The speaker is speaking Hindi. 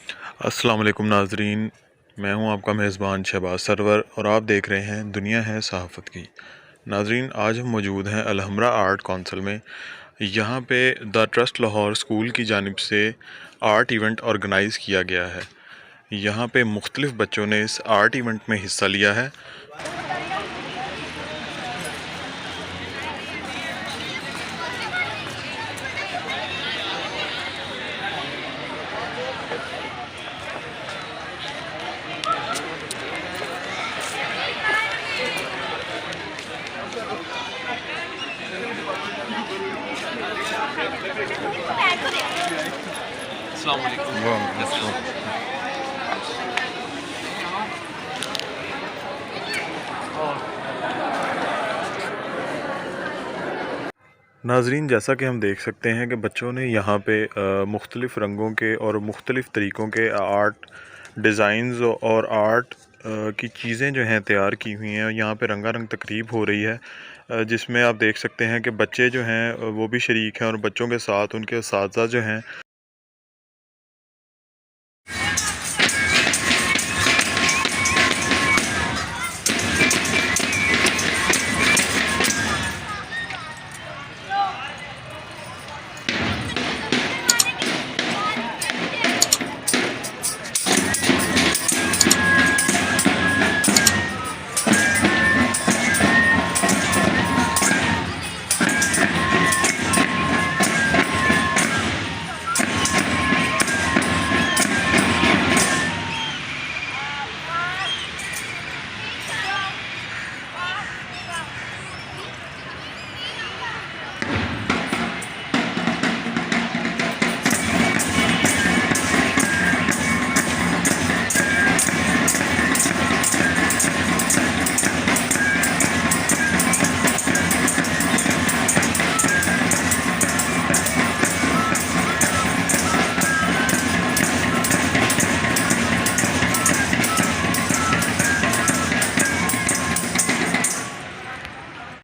अस्सलाम वालेकुम नाजरीन। मैं हूं आपका मेज़बान शहबाज सरवर और आप देख रहे हैं दुनिया है सहाफ़त की। नाजरीन, आज हम मौजूद हैं अलहमरा आर्ट कौंसल में। यहाँ पे द ट्रस्ट लाहौर स्कूल की जानिब से आर्ट इवेंट ऑर्गेनाइज़ किया गया है। यहाँ पे मुख्तलिफ़ बच्चों ने इस आर्ट इवेंट में हिस्सा लिया है। अस्सलाम वालेकुम। नाजरीन, जैसा कि हम देख सकते हैं कि बच्चों ने यहाँ पे मुख्तलिफ़ रंगों के और मुख्तलिफ़ तरीक़ों के आर्ट डिज़ाइंस और आर्ट की चीज़ें जो हैं तैयार की हुई हैं। यहाँ पे रंगारंग तकरीब हो रही है, जिसमें आप देख सकते हैं कि बच्चे जो हैं वो भी शरीक हैं और बच्चों के साथ उनके उस्ताज़ा जो हैं